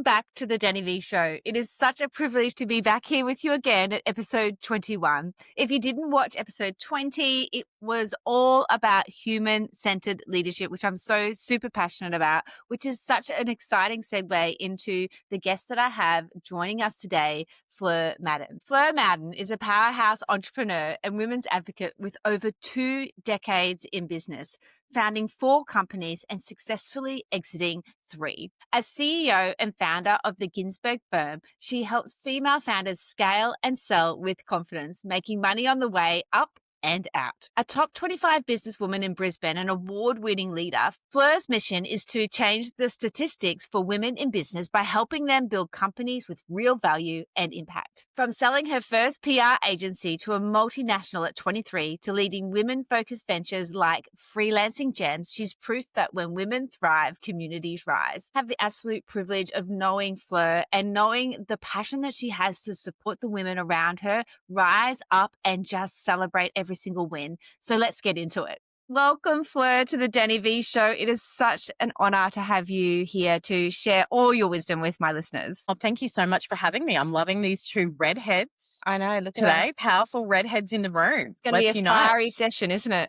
Back to the Danny V Show. It is such a privilege to be back here with you again at episode 21. If you didn't watch episode 20, it was all about human-centered leadership, which I'm so super passionate about, which is such an exciting segue into the guest that I have joining us today, Fleur Madden. Fleur Madden is a powerhouse entrepreneur and women's advocate with over 2 decades in business, founding 4 companies and successfully exiting 3. As CEO and founder of the Ginsburg firm, she helps female founders scale and sell with confidence, making money on the way up and out. A top 25 businesswoman in Brisbane, an award-winning leader, Fleur's mission is to change the statistics for women in business by helping them build companies with real value and impact. From selling her first PR agency to a multinational at 23 to leading women-focused ventures like Freelancing Gems, she's proof that when women thrive, communities rise. I have the absolute privilege of knowing Fleur and knowing the passion that she has to support the women around her rise up and just celebrate every single win. So let's get into it. Welcome, Fleur, to the Danny V Show. It is such an honor to have you here to share all your wisdom with my listeners. Well, thank you so much for having me. I'm loving these 2 redheads. I know. Look today. Powerful redheads in the room. It's going to be a fiery session, isn't it?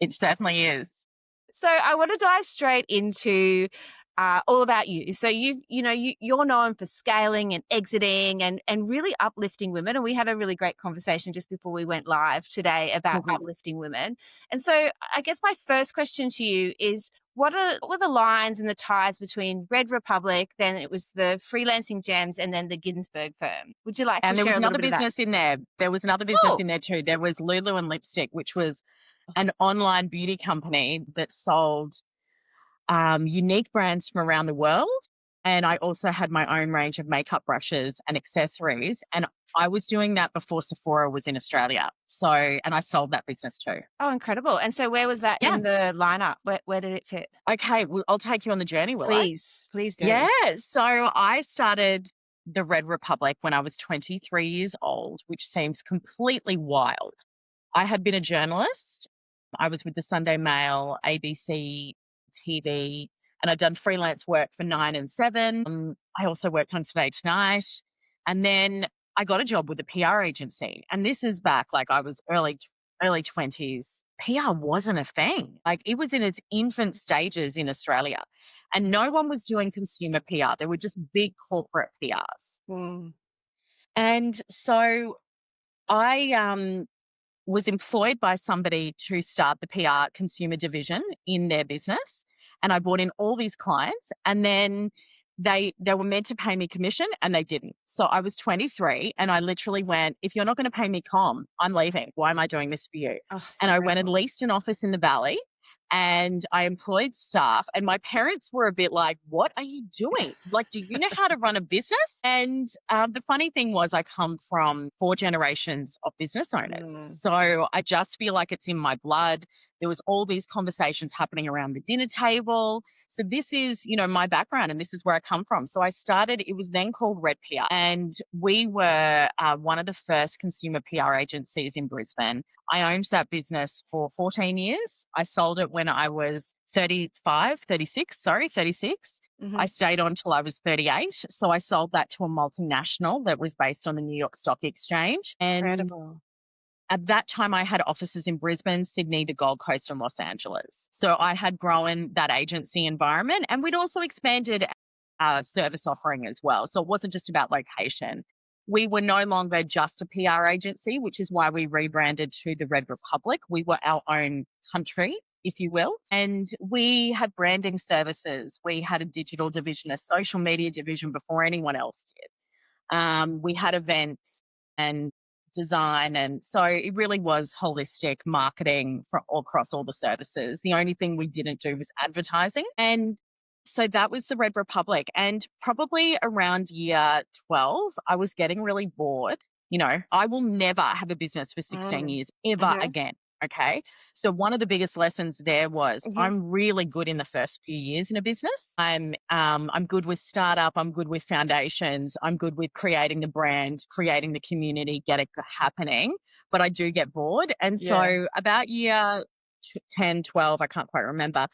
It certainly is. So I want to dive straight into all about you. So you're known for scaling and exiting and really uplifting women. And we had a really great conversation just before we went live today about uplifting women. And so I guess my first question to you is, what were the lines and the ties between Red Republic, then it was the Freelancing Gems, and then the Ginsburg firm? Would you like to share a little bit of that? And there was another business in there. There was another business in there too. There was Lulu and Lipstick, which was an online beauty company that sold unique brands from around the world. And I also had my own range of makeup brushes and accessories. And I was doing that before Sephora was in Australia. So, and I sold that business too. Oh, incredible. And so where was that in the lineup? Where did it fit? Okay, well, I'll take you on the journey, will I? Please do. Yeah. So I started the Red Republic when I was 23 years old, which seems completely wild. I had been a journalist. I was with the Sunday Mail, ABC, TV, and I'd done freelance work for 9 and 7. I also worked on Today Tonight. And then I got a job with a PR agency. And this is back, like I was early 20s. PR wasn't a thing. Like it was in its infant stages in Australia. And no one was doing consumer PR. They were just big corporate PRs. And so I was employed by somebody to start the PR consumer division in their business. And I brought in all these clients, and then they were meant to pay me commission and they didn't. So I was 23 and I literally went, if you're not going to pay me I'm leaving. Why am I doing this for you? And I went and leased an office in the Valley and I employed staff, and my parents were a bit like, what are you doing? Like, do you know how to run a business? And the funny thing was I come from 4 generations of business owners. So I just feel like it's in my blood. There was all these conversations happening around the dinner table. So this is, my background, and this is where I come from. So I started, it was then called Red PR, and we were one of the first consumer PR agencies in Brisbane. I owned that business for 14 years. I sold it when I was 36. I stayed on till I was 38. So I sold that to a multinational that was based on the New York Stock Exchange. And incredible. At that time, I had offices in Brisbane, Sydney, the Gold Coast, and Los Angeles. So I had grown that agency environment, and we'd also expanded our service offering as well. So it wasn't just about location. We were no longer just a PR agency, which is why we rebranded to the Red Republic. We were our own country, if you will. And we had branding services. We had a digital division, a social media division before anyone else did. We had events and design. And so it really was holistic marketing all across all the services. The only thing we didn't do was advertising. And so that was the Red Republic. And probably around year 12, I was getting really bored. I will never have a business for 16 years ever again. Okay. So one of the biggest lessons there was I'm really good in the first few years in a business. I'm good with startup. I'm good with foundations. I'm good with creating the brand, creating the community, get it happening. But I do get bored. And so about year 10, 12, I can't quite remember.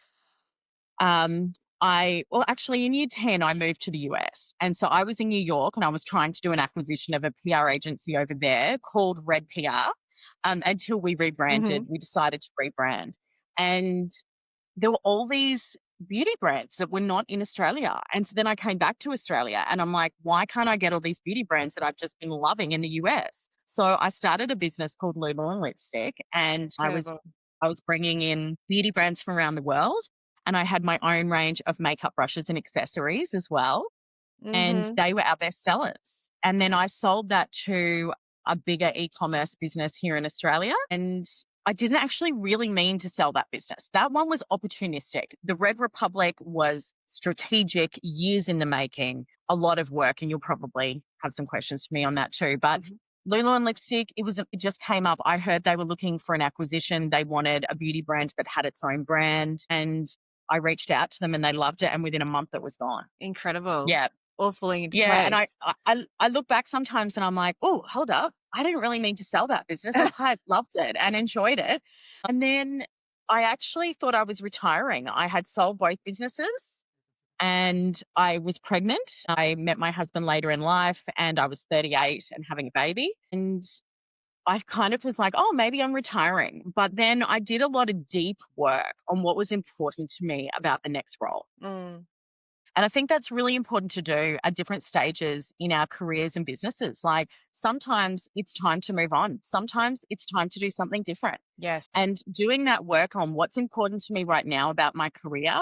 Actually in year 10, I moved to the US. And so I was in New York and I was trying to do an acquisition of a PR agency over there called Red PR. Until we rebranded, Mhm. we decided to rebrand. And there were all these beauty brands that were not in Australia. And so then I came back to Australia and I'm like, why can't I get all these beauty brands that I've just been loving in the US? So I started a business called Lulu and Lipstick, and Incredible. I was bringing in beauty brands from around the world, and I had my own range of makeup brushes and accessories as well, and Mhm. they were our best sellers. And then I sold that to a bigger e-commerce business here in Australia, and I didn't actually really mean to sell that business. That one was opportunistic. The Red Republic was strategic, years in the making, a lot of work, and you'll probably have some questions for me on that too. But Mhm. Lulu and Lipstick, it just came up. I heard they were looking for an acquisition. They wanted a beauty brand that had its own brand, and I reached out to them and they loved it. And within a month, it was gone. Incredible. Yeah, All falling into yeah, and place. I look back sometimes and I'm like, "Oh, hold up. I didn't really mean to sell that business. I quite loved it and enjoyed it." And then I actually thought I was retiring. I had sold both businesses and I was pregnant. I met my husband later in life and I was 38 and having a baby. And I kind of was like, "Oh, maybe I'm retiring." But then I did a lot of deep work on what was important to me about the next role. Mm. And I think that's really important to do at different stages in our careers and businesses. Like sometimes it's time to move on. Sometimes it's time to do something different. Yes. And doing that work on what's important to me right now about my career,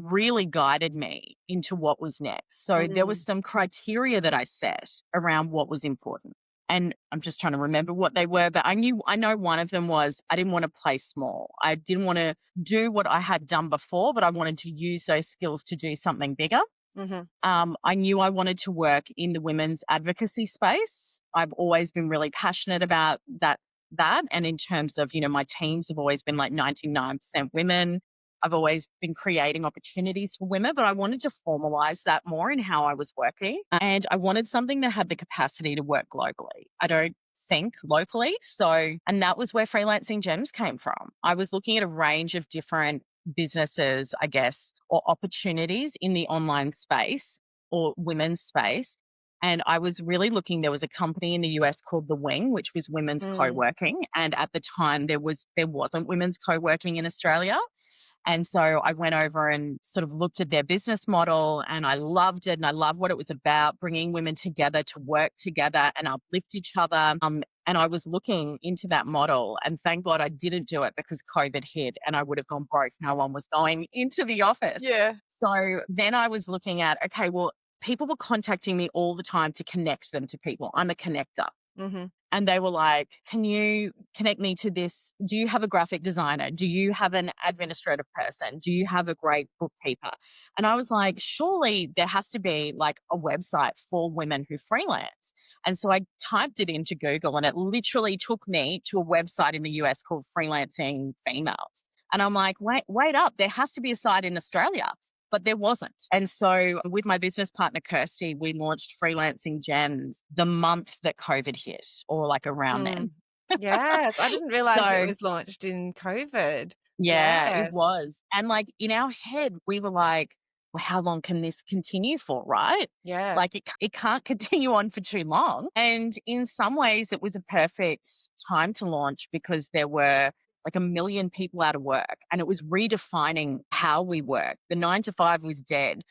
really guided me into what was next. So there was Mm. some criteria that I set around what was important. And I'm just trying to remember what they were, but I know one of them was I didn't want to play small. I didn't want to do what I had done before, but I wanted to use those skills to do something bigger. Mhm. I knew I wanted to work in the women's advocacy space. I've always been really passionate about that. And in terms of, my teams have always been like 99% women. I've always been creating opportunities for women, but I wanted to formalize that more in how I was working. And I wanted something that had the capacity to work globally. I don't think locally. And that was where Freelancing Gems came from. I was looking at a range of different businesses, I guess, or opportunities in the online space or women's space. And I was really looking, there was a company in the US called The Wing, which was women's Mm. co-working. And at the time there wasn't women's co-working in Australia. And so I went over and sort of looked at their business model and I loved it. And I loved what it was about, bringing women together to work together and uplift each other. And I was looking into that model and thank God I didn't do it because COVID hit and I would have gone broke. No one was going into the office. Yeah. So then I was looking at, okay, well, people were contacting me all the time to connect them to people. I'm a connector. Mhm. And they were like, "Can you connect me to this? Do you have a graphic designer? Do you have an administrative person? Do you have a great bookkeeper?" And I was like, surely there has to be like a website for women who freelance. And so I typed it into Google and it literally took me to a website in the US called Freelancing Females. And I'm like, wait up, there has to be a site in Australia. But there wasn't. And so with my business partner, Kirsty, we launched Freelancing Gems the month that COVID hit or like around then. Mm. Yes, I didn't realize it So was launched in COVID. yeah, it Yes. was. And like in our head, we were like, well, how long can this continue for? Right. Yeah. Like it can't continue on for too long. And in some ways, it was a perfect time to launch because there were like a million people out of work and it was redefining how we work. The 9 to 5 was dead.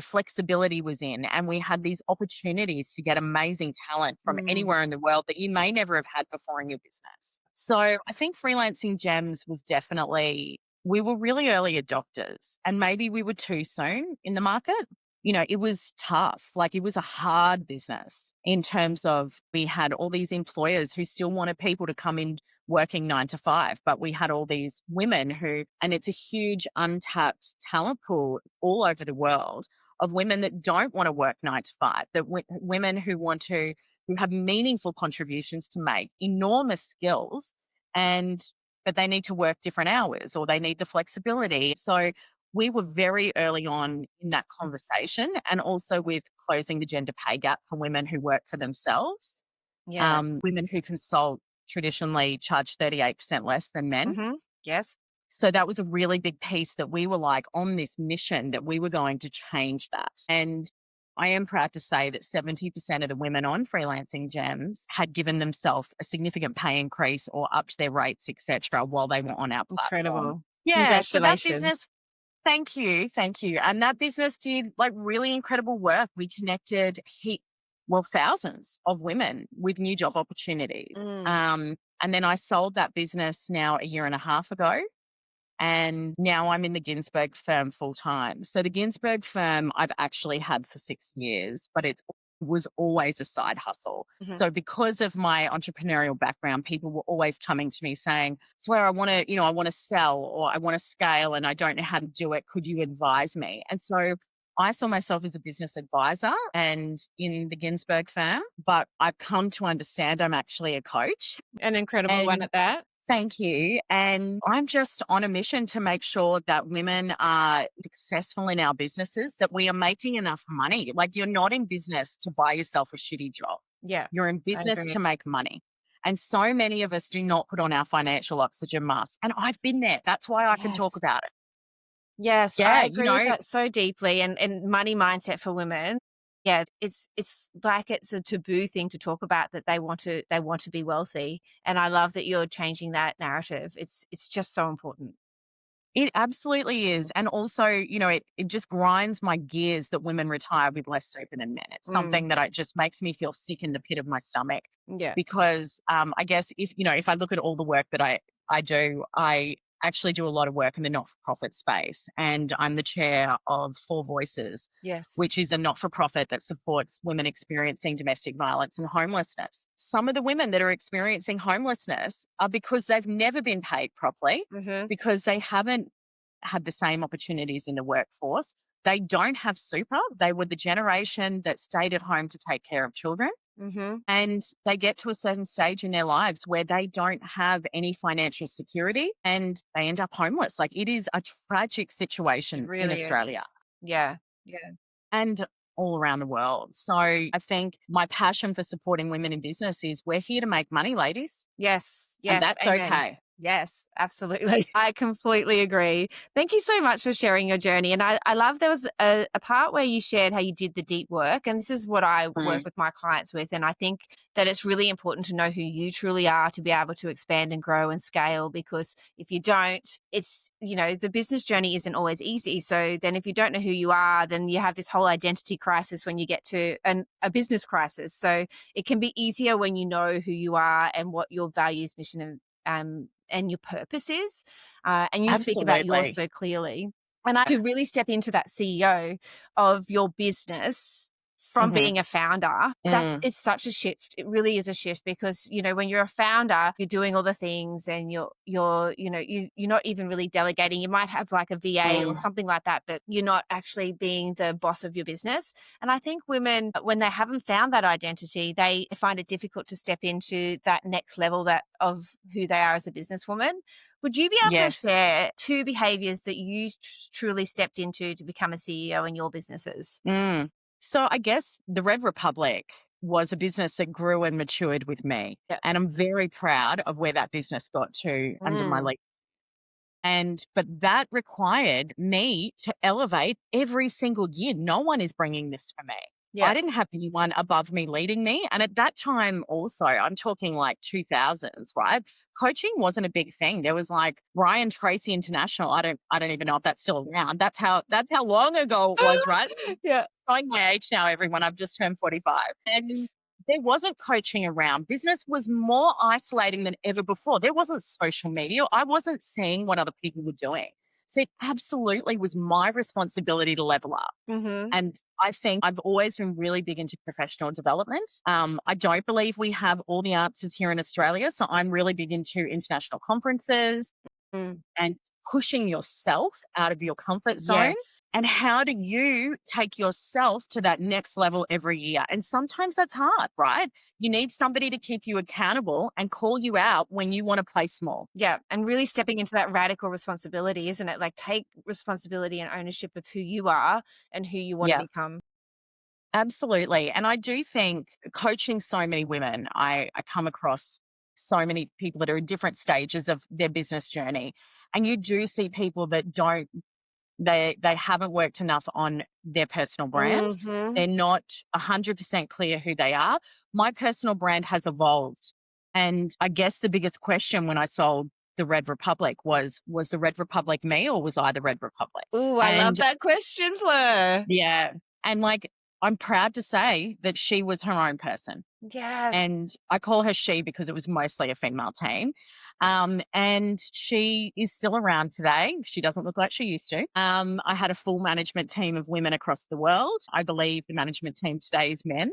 Flexibility was in and we had these opportunities to get amazing talent from Mm. anywhere in the world that you may never have had before in your business. So I think Freelancing Gems was definitely, we were really early adopters and maybe we were too soon in the market. It was tough. Like it was a hard business in terms of we had all these employers who still wanted people to come in working 9 to 5, but we had all these women and it's a huge untapped talent pool all over the world of women that don't want to work 9 to 5, that women who have meaningful contributions to make, enormous skills, but they need to work different hours or they need the flexibility. So we were very early on in that conversation and also with closing the gender pay gap for women who work for themselves. Yes. Women who consult traditionally charge 38% less than men. Mhm. Yes. So that was a really big piece that we were like on this mission that we were going to change that. And I am proud to say that 70% of the women on Freelancing Gems had given themselves a significant pay increase or upped their rates, etc., while they were on our platform. Incredible. Yeah, so that Congratulations. business, thank you, thank you. And that business did like really incredible work. We connected thousands of women with new job opportunities. Mm. And then I sold that business now a year and a half ago. And now I'm in the Ginsburg firm full time. So the Ginsburg firm I've actually had for 6 years, but it was always a side hustle. Mhm. So because of my entrepreneurial background, people were always coming to me saying, Fleur, I want to sell or I want to scale and I don't know how to do it. Could you advise me? And so I saw myself as a business advisor and in the Ginsburg firm, but I've come to understand I'm actually a coach. An incredible one And at that. thank you. And I'm just on a mission to make sure that women are successful in our businesses, that we are making enough money. Like, you're not in business to buy yourself a shitty job. Yeah, You're in I business agree. to make money. And so many of us do not put on our financial oxygen mask. And I've been there. That's why I can talk Yes. about it. Yes, Yeah, I agree with that so deeply, and money mindset for women. Yeah, it's like it's a taboo thing to talk about that they want to be wealthy, and I love that you're changing that narrative. It's just so important. it absolutely is. And also, it just grinds my gears that women retire with less super than men. It's Mm, something that it just makes me feel sick in the pit of my stomach yeah. because I guess if I look at all the work that I do, I actually do a lot of work in the not-for-profit space. And I'm the chair of Four Voices, Yes. which is a not-for-profit that supports women experiencing domestic violence and homelessness. Some of the women that are experiencing homelessness are because they've never been paid properly, Mhm. because they haven't had the same opportunities in the workforce. They don't have super. They were the generation that stayed at home to take care of children. Mhm. And they get to a certain stage in their lives where they don't have any financial security and they end up homeless. Like, it is a tragic It situation in really Australia is. Yeah. Yeah. and all around the world. So I think my passion for supporting women in business is we're here to make money, ladies, Yes. and Yes. that's Amen. okay. Yes, absolutely. I completely agree. Thank you so much for sharing your journey. And I love there was a part where you shared how you did the deep work. And this is what I work Mm, with my clients with. And I think that it's really important to know who you truly are to be able to expand and grow and scale. Because if you don't, the business journey isn't always easy. So then if you don't know who you are, then you have this whole identity crisis when you get to a business crisis. So it can be easier when you know who you are and what your values, mission, and your purpose is. And you speak about yours absolutely. so clearly. And to really step into that CEO of your business from Hmm. being a founder, that Mm, it's such a shift. It really is a shift because, when you're a founder, you're doing all the things and you're not even really delegating. You might have like a VA or mm, something like that, but you're not actually being the boss of your business. And I think women, when they haven't found that identity, they find it difficult to step into that next level that of who they are as a businesswoman. Would you be able to yes. share two behaviors that you truly stepped into to become a CEO in your businesses? Mm. So I guess the Red Republic was a business that grew and matured with me. Yeah. And I'm very proud of where that business got to under my Mm, leadership. But that required me to elevate every single year. No one is bringing this for me. I yeah. didn't have anyone above me leading me. And at that time also, I'm talking like 2000s, right? Coaching wasn't a big thing. There was like Brian Tracy International. I don't even know if that's still around. That's how long ago it was, right? Yeah. Showing my age now, everyone. I've just turned 45. And there wasn't coaching around. Business was more isolating than ever before. There wasn't social media. I wasn't seeing what other people were doing. So it absolutely was my responsibility to level up. Mhm. And I think I've always been really big into professional development. I don't believe we have all the answers here in Australia. So I'm really big into international conferences Mm. and pushing yourself out of your comfort zone. Yes. And how do you take yourself to that next level every year? And sometimes that's hard, right? You need somebody to keep you accountable and call you out when you want to play small. Yeah, and really stepping into that radical responsibility, isn't it? Like, take responsibility and ownership of who you are and who you wanna Yeah, become. absolutely. And I do think coaching so many women, I come across so many people that are in different stages of their business journey. And you do see people that don't, they haven't worked enough on their personal brand. Mhm. They're not 100% clear who they are. My personal brand has evolved. And I guess the biggest question when I sold the Red Republic was the Red Republic me, or was I the Red Republic? Ooh, I love And that question, Fleur. yeah, and like, I'm proud to say that she was her own person. Yes. And I call her she because it was mostly a female team. And she is still around today. She doesn't look like she used to. I had a full management team of women across the world. I believe the management team today is men.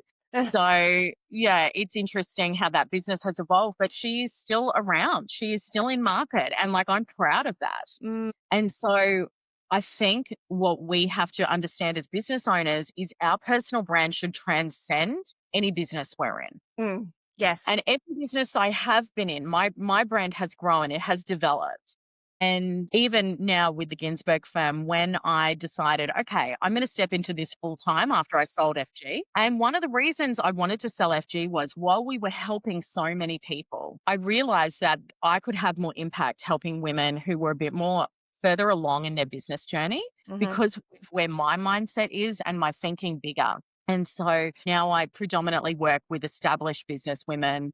So, yeah, it's interesting how that business has evolved, but she is still around. She is still in market. And like, I'm proud of that. Mm, And so I think what we have to understand as business owners is our personal brand should transcend any business we're in. mm. And Yes. every business I have been in, my brand has grown, it has developed. And even now with the Ginsburg firm, when I decided, okay, I'm going to step into this full time after I sold FG. And one of the reasons I wanted to sell FG was while we were helping so many people, I realized that I could have more impact helping women who were a bit more further along in their business journey Mhm. because of where my mindset is and my thinking bigger. And so now I predominantly work with established business women.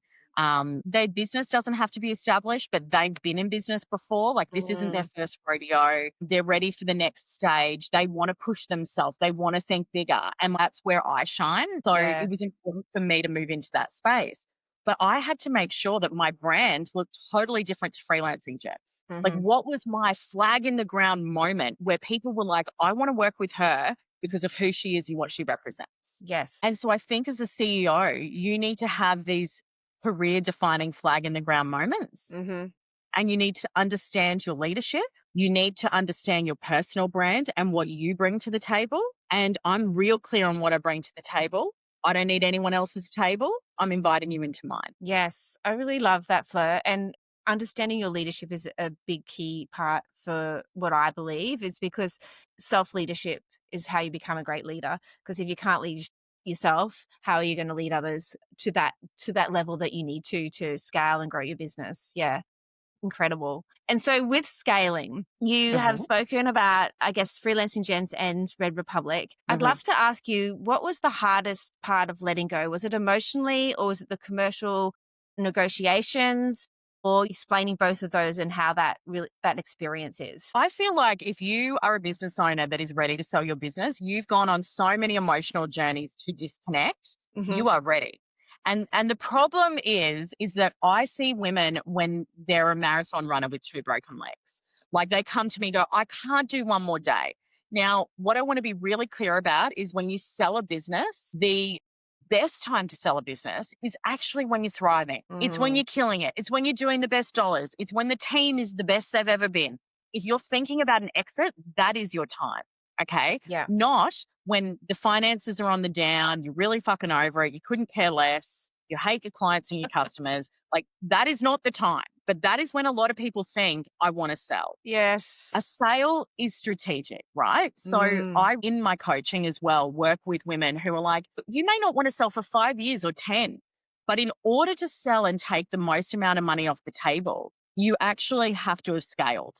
Their business doesn't have to be established, but they've been in business before. Like, this isn't their Mm. first rodeo. They're ready for the next stage. They want to push themselves. They want to think bigger. And that's where I shine. So Yeah. it was important for me to move into that space. But I had to make sure that my brand looked totally different to freelancing Jebs. Like, Mhm. what was my flag in the ground moment where people were like, I want to work with her because of who she is and what she represents. Yes. And so I think as a CEO, you need to have these career defining flag in the ground moments, Mhm. and you need to understand your leadership. You need to understand your personal brand and what you bring to the table. And I'm real clear on what I bring to the table. I don't need anyone else's table. I'm inviting you into mine. Yes. I really love that, Fleur. And understanding your leadership is a big key part for what I believe is because self-leadership is how you become a great leader. Because if you can't lead yourself, how are you going to lead others to that level that you need to scale and grow your business? Yeah. Incredible. And so with scaling, you have Hmm. spoken about, I guess, Freelancing Gems and Red Republic. I'd Hmm. love to ask you, what was the hardest part of letting go? Was it emotionally or was it the commercial negotiations or explaining both of those and how that experience is? I feel like if you are a business owner that is ready to sell your business, you've gone on so many emotional journeys to disconnect. Hmm. You are ready. And the problem is that I see women when they're a marathon runner with two broken legs. Like, they come to me and go, I can't do one more day. Now, what I want to be really clear about is when you sell a business, the best time to sell a business is actually when you're thriving. It's when Mm, you're killing it. It's when you're doing the best dollars. It's when the team is the best they've ever been. If you're thinking about an exit, that is your time. Okay. yeah. Not when the finances are on the down, you're really fucking over it, you couldn't care less, you hate your clients and your customers. Like, that is not the time. But that is when a lot of people think, I want to sell. A Yes. sale is strategic, right? So Mm, I, in my coaching as well, work with women who are like, you may not want to sell for 5 years or 10, but in order to sell and take the most amount of money off the table, you actually have to have scaled.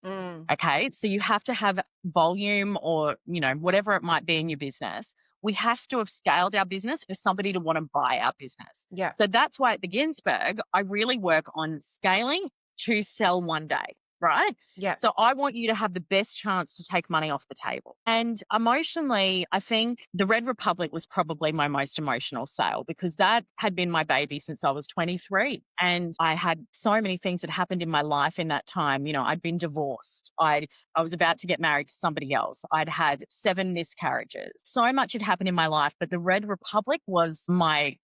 mm, Okay. So you have to have volume, or, whatever it might be in your business. We have to have scaled our business for somebody to want to buy our business. yeah. So that's why at the Ginsburg, I really work on scaling to sell one day, right? Yeah. So I want you to have the best chance to take money off the table. And emotionally, I think the Red Republic was probably my most emotional sale because that had been my baby since I was 23. And I had so many things that happened in my life in that time. I'd been divorced. I was about to get married to somebody else. I'd had 7 miscarriages. So much had happened in my life, but the Red Republic was my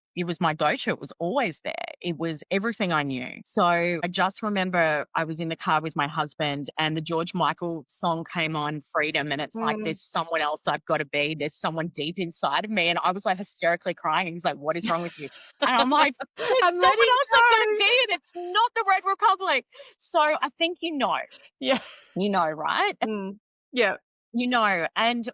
go-to. It was always there. It was everything I knew. So I just remember I was in the car with my husband and the George Michael song came on, Freedom. And it's like, Mm. there's someone else I've got to be. There's someone deep inside of me. And I was like hysterically crying. And he's like, what is wrong with you? And I'm like, there's I'm someone letting else I've got to go. be. And it's not the Red Republic. So I think Yeah. right? Mm, yeah. And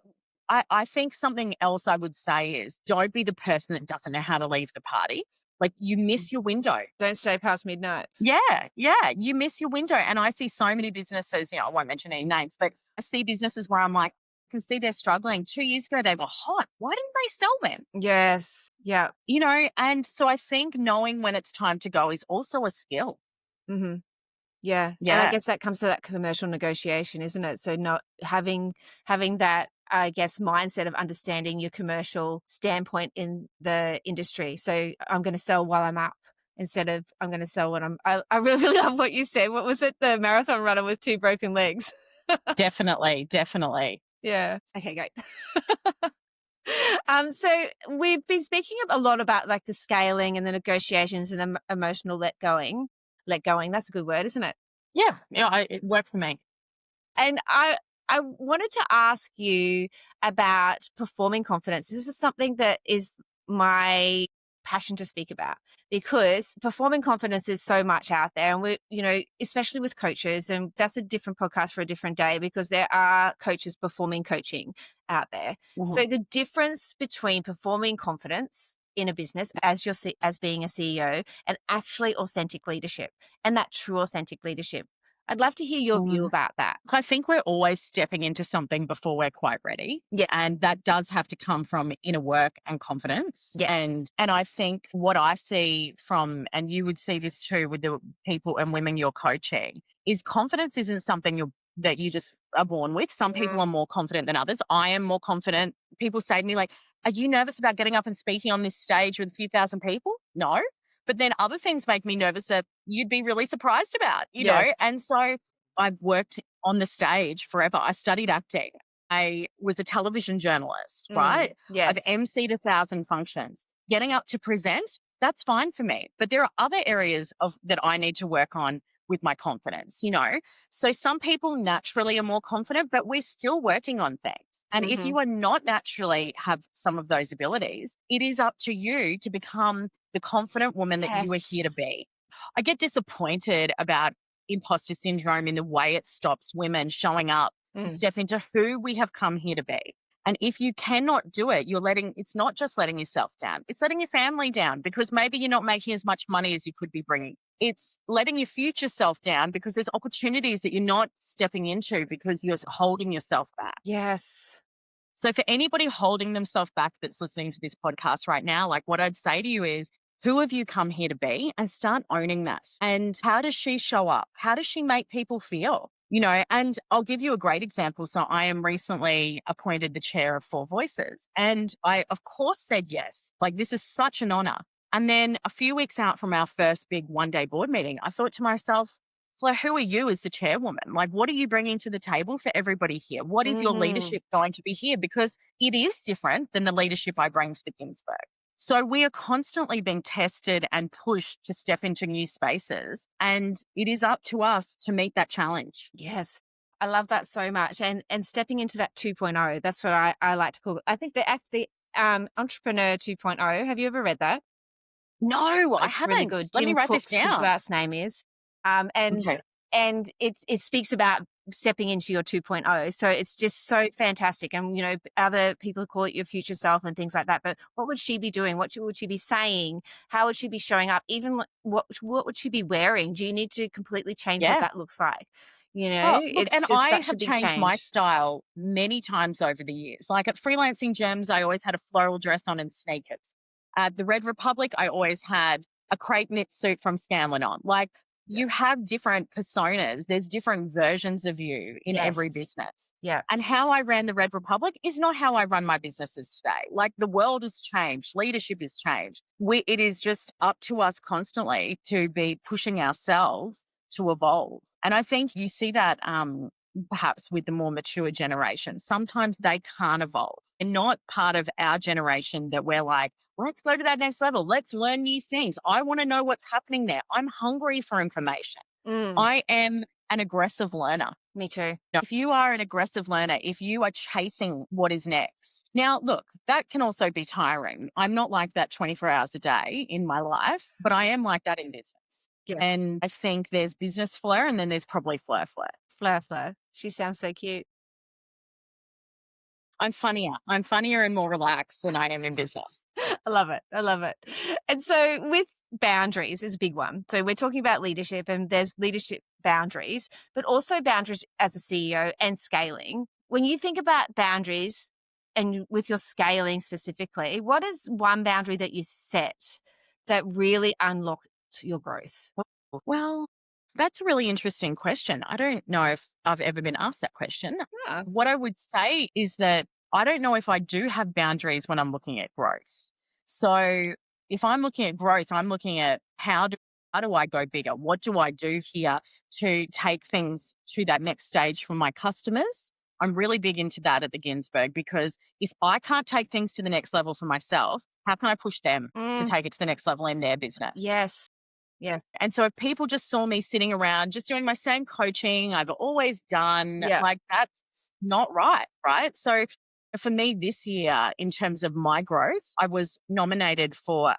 I think something else I would say is don't be the person that doesn't know how to leave the party. Like you miss your window. Don't stay past midnight. Yeah, yeah, you miss your window. And I see so many businesses, I won't mention any names, but I see businesses where I'm like, I can see they're struggling. 2 years ago, they were hot. Why didn't they sell then? Yes. Yeah. And so I think knowing when it's time to go is also a skill. Mm-hmm. Yeah. And I Yeah. guess that comes to that commercial negotiation, isn't it? So not having that, I guess, mindset of understanding your commercial standpoint in the industry. So I'm going to sell while I'm up instead of I'm going to sell when I really love what you said. What was it? The marathon runner with 2 broken legs. Definitely, definitely. Yeah. Okay, great. So we've been speaking a lot about like the scaling and the negotiations and the emotional let going. Let going. That's a good word, isn't it? Yeah, it worked for me. And I wanted to ask you about performing confidence. This is something that is my passion to speak about because performing confidence is so much out there, and especially with coaches, and that's a different podcast for a different day because there are coaches performing coaching out there. Mhm. So the difference between performing confidence in a business as being a CEO and actually authentic leadership and that true authentic leadership. I'd love to hear your view Mm. about that. I think we're always stepping into something before we're quite ready. Yeah. And that does have to come from inner work and confidence. Yes. And I think what I see from, and you would see this too with the people and women you're coaching, is confidence isn't something that you just are born with. Some people are more confident than others. I am more confident. People say to me like, are you nervous about getting up and speaking on this stage with a few thousand people? No. But then other things make me nervous that you'd be really surprised about, Yes. And so I've worked on the stage forever. I studied acting. I was a television journalist, right? I've Yes. emceed 1,000 functions. Getting up to present, that's fine for me. But there are other areas that I need to work on with my confidence. So some people naturally are more confident, but we're still working on things. And if you are not naturally have some of those abilities, it is up to you to become the confident woman that you are here to Yes. be. I get disappointed about imposter syndrome in the way it stops women showing up to step into who we have come here to be. And if you cannot do it, it's not just letting yourself down, it's letting your family down because maybe you're not making as much money as you could be bringing. It's letting your future self down because there's opportunities that you're not stepping into because you're holding yourself back. Yes. So for anybody holding themselves back that's listening to this podcast right now, like what I'd say to you is, who have you come here to be? And start owning that. And how does she show up? How does she make people feel? And I'll give you a great example. So I am recently appointed the chair of Four Voices. And I, of course, said yes. Like, this is such an honor. And then a few weeks out from our first big one-day board meeting, I thought to myself, Fleur, who are you as the chairwoman? Like, what are you bringing to the table for everybody here? What is your leadership going to be here? Because it is different than the leadership I bring to the Ginsburg. So we are constantly being tested and pushed to step into new spaces. And it is up to us to meet that challenge. Yes. I love that so much. And stepping into that 2.0, that's what I like to call it. I think the Entrepreneur 2.0. Have you ever read that? No, I It's really haven't. good. Let me Jim write this Cook's his down. last name is. And Okay. and it speaks about stepping into your 2.0. So it's just so fantastic. And other people call it your future self and things like that. But what would she be doing? What would she be saying? How would she be showing up? Even what would she be wearing? Do you need to completely change what Yeah. that looks like? Oh, look, It's and just I such a have big changed my change. style many times over the years. Like at Freelancing Gems, I always had a floral dress on and sneakers. At the Red Republic, I always had a crepe knit suit from Scanlan on. Like Yeah. you have different personas. There's different versions of you in every Yes. business. Yeah. And how I ran the Red Republic is not how I run my businesses today. Like the world has changed, leadership has changed. It is just up to us constantly to be pushing ourselves to evolve. And I think you see that perhaps with the more mature generation. Sometimes they can't evolve. And not part of our generation that we're like, let's go to that next level. Let's learn new things. I want to know what's happening there. I'm hungry for information. I am an aggressive learner. Me too. If you are an aggressive learner, if you are chasing what is next. Now, look, that can also be tiring. I'm not like that 24 hours a day in my life, but I am like that in business. Yes. And I think there's business Fleur and then there's probably Fleur. Fleur. She sounds so cute. I'm funnier. I'm funnier and more relaxed than I am in business. I love it. I love it. And so with boundaries is a big one. So we're talking about leadership and there's leadership boundaries, but also boundaries as a CEO and scaling. When you think about boundaries and with your scaling specifically, what is one boundary that you set that really unlocked your growth? Well, that's a really interesting question. I don't know if I've ever been asked that question. Yeah. What I would say is that I don't know if I do have boundaries when I'm looking at growth. So if I'm looking at growth, I'm looking at how do I go bigger? What do I do here to take things to that next stage for my customers? I'm really big into that at the Ginsburg because if I can't take things to the next level for myself, how can I push them to Mm, take it to the next level in their business? yes. Yes. And so if people just saw me sitting around just doing my same coaching I've always done, Yeah. like that's not right, right? So for me this year, in terms of my growth, I was nominated for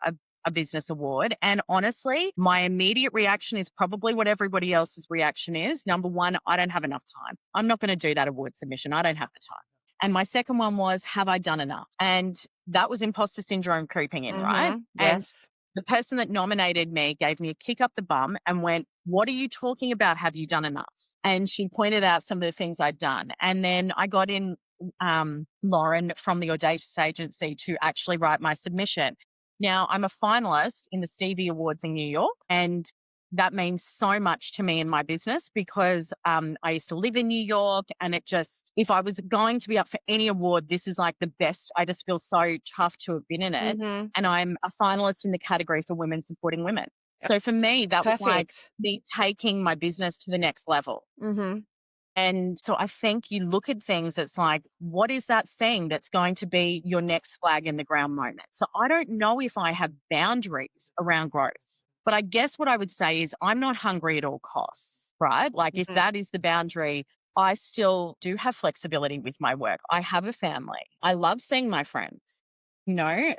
a business award. And honestly, my immediate reaction is probably what everybody else's reaction is. Number one, I don't have enough time. I'm not going to do that award submission. I don't have the time. And my second one was, have I done enough? And that was imposter syndrome creeping in, right? And Yes. the person that nominated me gave me a kick up the bum and went, what are you talking about? Have you done enough? And she pointed out some of the things I'd done. And then I got in Lauren from the Audacious Agency to actually write my submission. Now, I'm a finalist in the Stevie Awards in New York, and that means so much to me in my business because I used to live in New York, and it just, if I was going to be up for any award, this is like the best. I just feel so chuffed to have been in it. Mm-hmm. And I'm a finalist in the category for women supporting women. So for me, It's that was like perfect. me taking my business to the next level. Mm-hmm. And so I think you look at things, it's like, what is that thing that's going to be your next flag in the ground moment? So I don't know if I have boundaries around growth, but I guess what I would say is I'm not hungry at all costs, right? Like if Mm-hmm. that is the boundary, I still do have flexibility with my work. I have a family. I love seeing my friends, you know,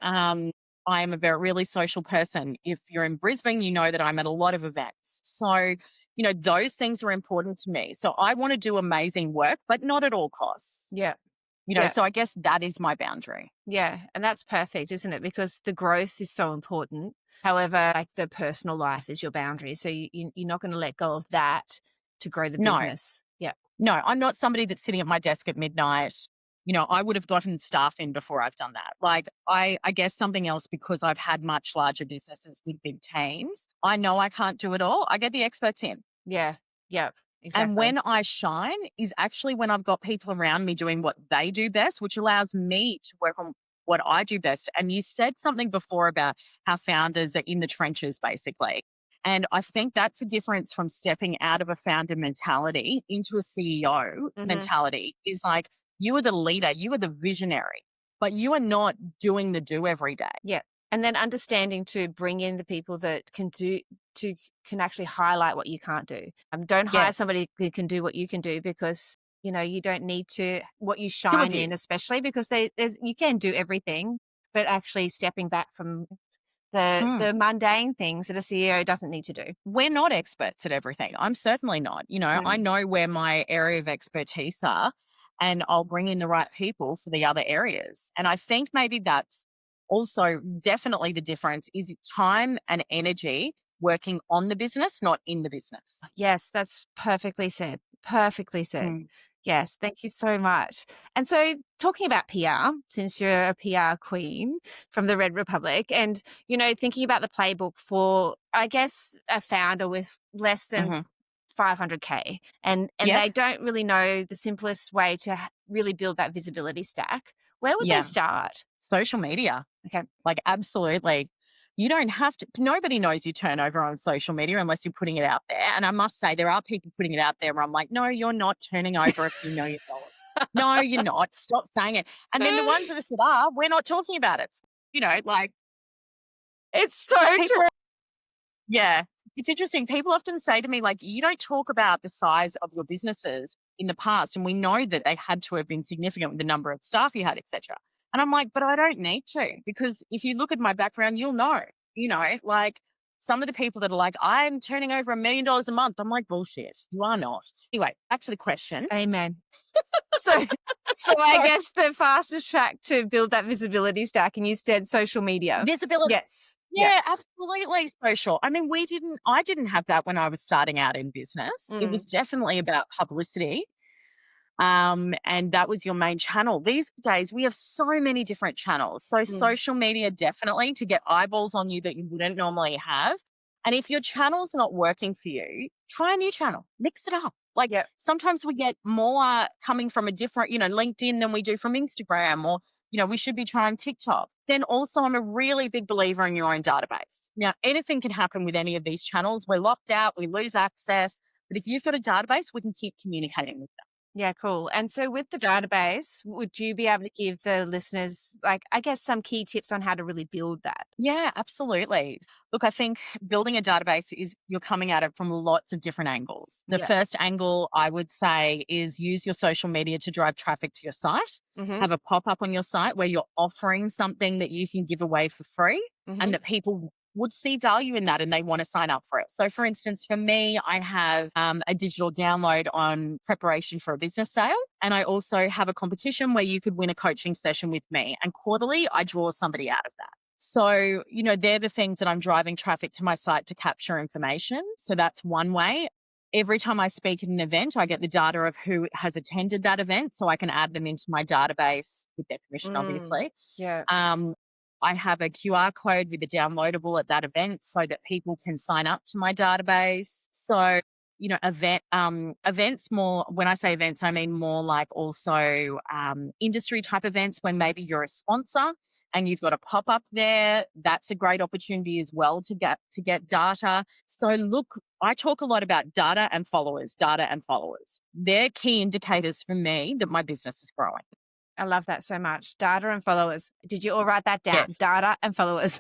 I am a very really social person. If you're in Brisbane, you know that I'm at a lot of events. So those things are important to me. So I want to do amazing work, but not at all costs. Yeah. Yeah. So I guess that is my boundary. Yeah. And that's perfect, isn't it? Because the growth is so important. However, like the personal life is your boundary. So you're not going to let go of that to grow the No, business. Yeah. no, I'm not somebody that's sitting at my desk at midnight. I would have gotten staff in before I've done that. Like I guess something else because I've had much larger businesses with big teams. I know I can't do it all. I get the experts in. Yeah. Yeah. And Exactly. when I shine is actually when I've got people around me doing what they do best, which allows me to work on what I do best. And you said something before about how founders are in the trenches, basically. And I think that's a difference from stepping out of a founder mentality into a CEO mentality is like you are the leader, you are the visionary, but you are not doing the do every day. Yeah. And then understanding to bring in the people that can actually highlight what you can't do. Don't hire Yes. somebody who can do what you can do because you don't need to what you Two of shine you. in, especially because you can do everything, but actually stepping back from the mundane things that a CEO doesn't need to do. We're not experts at everything. I'm certainly not. I know where my area of expertise are, and I'll bring in the right people for the other areas. And I think maybe that's also definitely the difference is time and energy working on the business, not in the business. Yes, that's perfectly said. Perfectly said. Mm. Yes, thank you so much. And so, talking about PR, since you're a PR queen from the Red Republic, and thinking about the playbook for, I guess, a founder with less than Mm-hmm. 500K, and Yep. they don't really know the simplest way to really build that visibility stack. Where would they Yeah. start? Social media. Okay. Like, absolutely. You don't have to, nobody knows your turnover on social media unless you're putting it out there. And I must say, there are people putting it out there where I'm like, no, you're not turning over a few $1 million. No, you're not. Stop saying it. And then the ones of us that are, we're not talking about it. Like It's so people, true. yeah, it's interesting. People often say to me, like, you don't talk about the size of your businesses in the past. And we know that they had to have been significant with the number of staff you had, etc. And I'm like, but I don't need to, because if you look at my background, you'll know, like some of the people that are like, I'm turning over $1 million a month. I'm like, bullshit. You are not. Anyway, back to the question. Amen. So, so I guess the fastest track to build that visibility stack, and you said social media. Visibility. Yes. Yeah, absolutely social. I mean, I didn't have that when I was starting out in business. It was definitely about publicity. And that was your main channel. These days, we have so many different channels. So social media, definitely, to get eyeballs on you that you wouldn't normally have. And if your channel's not working for you, try a new channel, mix it up. Like sometimes we get more coming from a different, LinkedIn than we do from Instagram, or, we should be trying TikTok. Then also, I'm a really big believer in your own database. Now, anything can happen with any of these channels. We're locked out, we lose access. But if you've got a database, we can keep communicating with them. Yeah, cool. And so with the database, would you be able to give the listeners, I guess, some key tips on how to really build that? Yeah, absolutely. Look, I think building a database is you're coming at it from lots of different angles. The first angle I would say is use your social media to drive traffic to your site. Have a pop-up on your site where you're offering something that you can give away for free and that people would see value in that and they want to sign up for it. So for instance, for me, I have a digital download on preparation for a business sale. And I also have a competition where you could win a coaching session with me. And quarterly, I draw somebody out of that. So, they're the things that I'm driving traffic to my site to capture information. So that's one way. Every time I speak at an event, I get the data of who has attended that event so I can add them into my database with their permission, obviously. Yeah. I have a QR code with a downloadable at that event so that people can sign up to my database. So, events more, when I say events, I mean more like also industry type events when maybe you're a sponsor and you've got a pop-up there. That's a great opportunity as well to get data. So look, I talk a lot about data and followers. They're key indicators for me that my business is growing. I love that so much. Data and followers. Did you all write that down? Yes. Data and followers.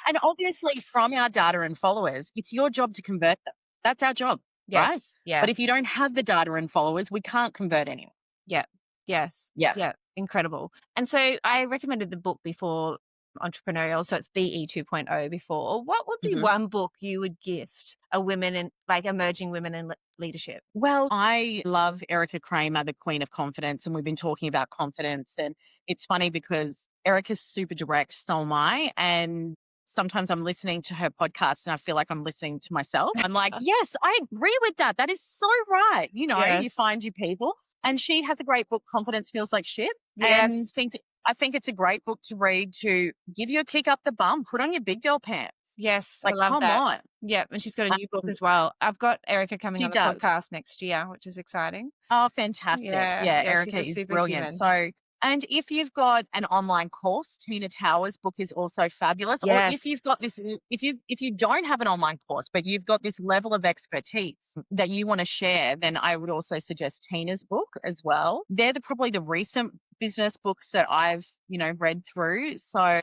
And obviously from our data and followers, it's your job to convert them. That's our job, right? Yeah. But if you don't have the data and followers, we can't convert anyone. Yeah. Yes. Yeah. Incredible. And so I recommended the book before, Entrepreneurial. So it's BE 2.0 before. What would be one book you would gift a women in, emerging women in leadership? Well, I love Erica Kramer, the Queen of Confidence, and we've been talking about confidence. And it's funny because Erica's super direct, so am I. And sometimes I'm listening to her podcast and I feel like I'm listening to myself. I'm like, yes, I agree with that. That is so right. You find your people. And she has a great book, Confidence Feels Like Shit. Yes. And I think it's a great book to read to give you a kick up the bum, put on your big girl pants. Yes, I love come that. on. Yeah, and she's got a new book as well. I've got Erica coming on the podcast next year, which is exciting. Oh, fantastic. Yeah, Erica is brilliant. So, and if you've got an online course, Tina Tower's book is also fabulous. Yes. Or if you've got this, if you don't have an online course, but you've got this level of expertise that you want to share, then I would also suggest Tina's book as well. They're probably the recent business books that I've, read through. So,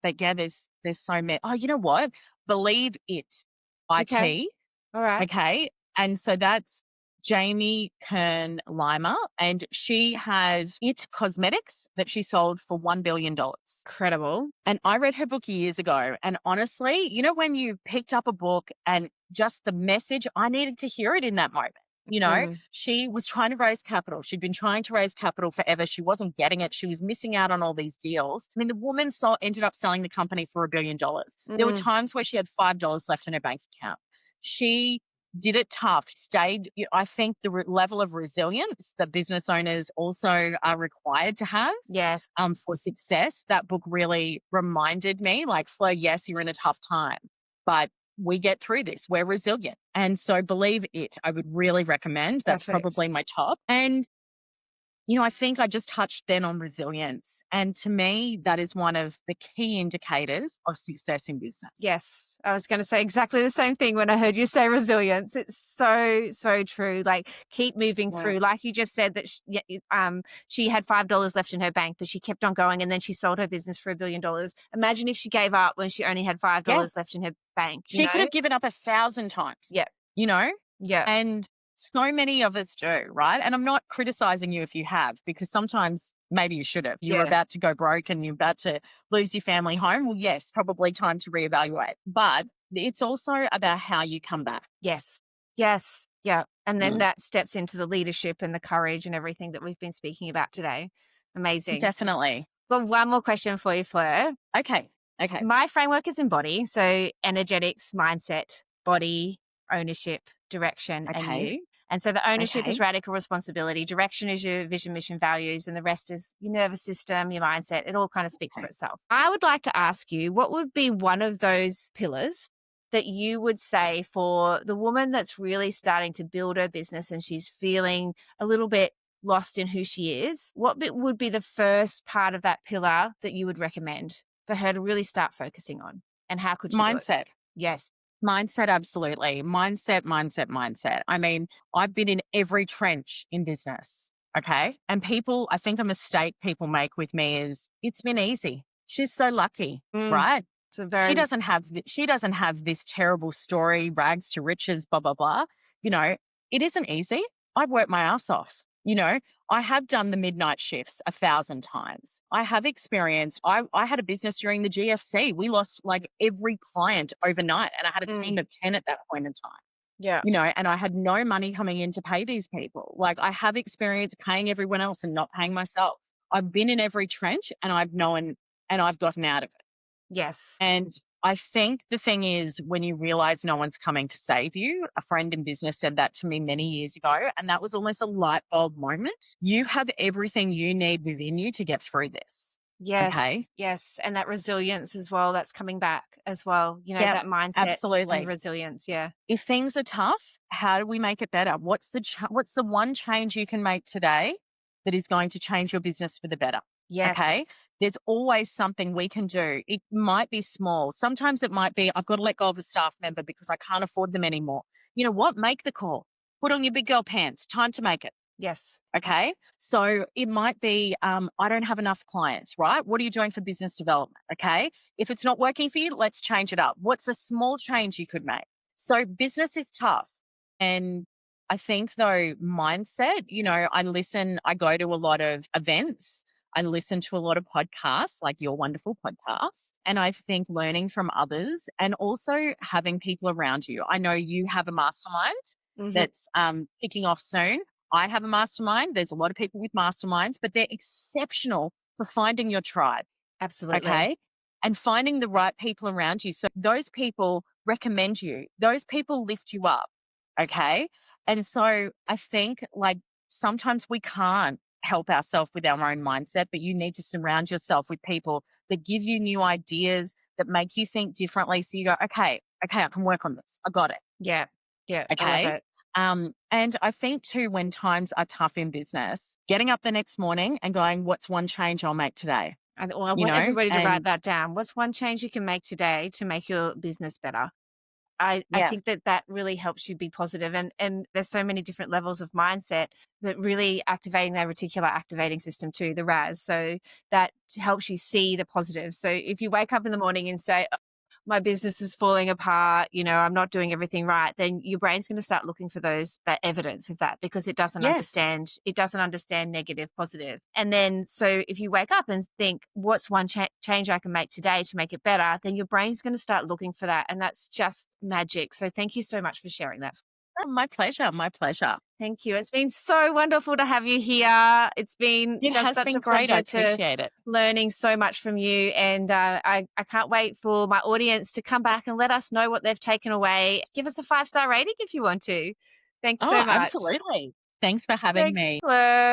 but yeah, there's so many. Oh, you know what? Believe It, IT. Okay. All right. Okay. And so that's Jamie Kern Lima, and she had It Cosmetics that she sold for $1 billion. Incredible. And I read her book years ago. And honestly, when you picked up a book and just the message, I needed to hear it in that moment. She was trying to raise capital. She'd been trying to raise capital forever. She wasn't getting it. She was missing out on all these deals. I mean, the woman ended up selling the company for $1 billion. There were times where she had $5 left in her bank account. She did it tough, stayed. I think the level of resilience that business owners also are required to have for success. That book really reminded me, Fleur, yes, you're in a tough time, but we get through this. We're resilient. And so Believe It, I would really recommend. That's probably my top. And, I think I just touched then on resilience. And to me, that is one of the key indicators of success in business. Yes. I was going to say exactly the same thing when I heard you say resilience. It's so, so true. Keep moving through. Like you just said that she had $5 left in her bank, but she kept on going and then she sold her business for $1 billion. Imagine if she gave up when she only had $5 left in her bank. She could have given up 1,000 times. Yeah. Yeah. And so many of us do, right? And I'm not criticizing you if you have, because sometimes maybe you should have. You were Yeah. about to go broke and you're about to lose your family home. Well, yes, probably time to reevaluate. But it's also about how you come back. Yes. Yes. Yeah. And then Mm, that steps into the leadership and the courage and everything that we've been speaking about today. Amazing. definitely. Got one more question for you, Fleur. Okay. Okay. My framework is in body. So energetics, mindset, body, ownership, direction, and Okay. you. And so the ownership is Okay. radical responsibility. Direction is your vision, mission, values, and the rest is your nervous system, your mindset. It all kind of speaks for Okay. itself. I would like to ask you, what would be one of those pillars that you would say for the woman that's really starting to build her business and she's feeling a little bit lost in who she is? What would be the first part of that pillar that you would recommend for her to really start focusing on? And how could she do it? Mindset. Yes. Mindset, absolutely. Mindset, mindset, mindset. I mean, I've been in every trench in business. Okay. And people, I think a mistake people make with me is it's been easy. She's so lucky, Mm, right? it's a She very, doesn't have she doesn't have this terrible story, rags to riches, blah, blah, blah. You know, it isn't easy. I've worked my ass off. You know, I have done the midnight shifts 1,000 times. I have experienced, I had a business during the GFC. We lost like every client overnight, and I had a mm, team of 10 at that point in time. yeah. You know, and I had no money coming in to pay these people. Like I have experience paying everyone else and not paying myself. I've been in every trench and I've known and I've gotten out of it. Yes. And I think the thing is, when you realize no one's coming to save you, a friend in business said that to me many years ago, and that was almost a light bulb moment. You have everything you need within you to get through this. Yes. Okay. Yes. And that resilience as well, that's coming back as well. Yep. That mindset and Absolutely. resilience. Yeah. If things are tough, how do we make it better? What's the one change you can make today that is going to change your business for the better? Yes. Okay. There's always something we can do. It might be small. Sometimes it might be, I've got to let go of a staff member because I can't afford them anymore. You know what? Make the call. Put on your big girl pants. Time to make it. Yes. Okay. So it might be, I don't have enough clients, right? What are you doing for business development? Okay. If it's not working for you, let's change it up. What's a small change you could make? So business is tough. And I think though, mindset, you know, I go to a lot of events. I listen to a lot of podcasts like your wonderful podcast. And I think learning from others and also having people around you. I know you have a mastermind Hmm. that's kicking off soon. I have a mastermind. There's a lot of people with masterminds, but they're exceptional for finding your tribe. Absolutely. Okay. And finding the right people around you. So those people recommend you, those people lift you up. Okay. And so I think like sometimes we can't help ourselves with our own mindset, but you need to surround yourself with people that give you new ideas, that make you think differently. So you go, okay, I can work on this. I got it. Yeah. Yeah. I love Okay. it. And I think too, when times are tough in business, getting up the next morning and going, what's one change I'll make today? I You want know, everybody to write and that down. What's one change you can make today to make your business better? I yeah, think that really helps you be positive, and there's so many different levels of mindset, but really activating that reticular activating system too, the RAS. So that helps you see the positive. So if you wake up in the morning and say, "Oh, my business is falling apart, I'm not doing everything right," then your brain's going to start looking for that evidence of that because yes, it doesn't understand negative, positive. And then so if you wake up and think, what's one change I can make today to make it better, then your brain's going to start looking for that. And that's just magic. So thank you so much for sharing that. oh, my pleasure, my pleasure. Thank you. It's been so wonderful to have you here. It's been It just has such been a great. I pleasure to appreciate it. learning so much from you. And I can't wait for my audience to come back and let us know what they've taken away. Give us a 5-star rating if you want to. Thanks so Oh, much. absolutely. Thanks for having Thanks, me. Fleur.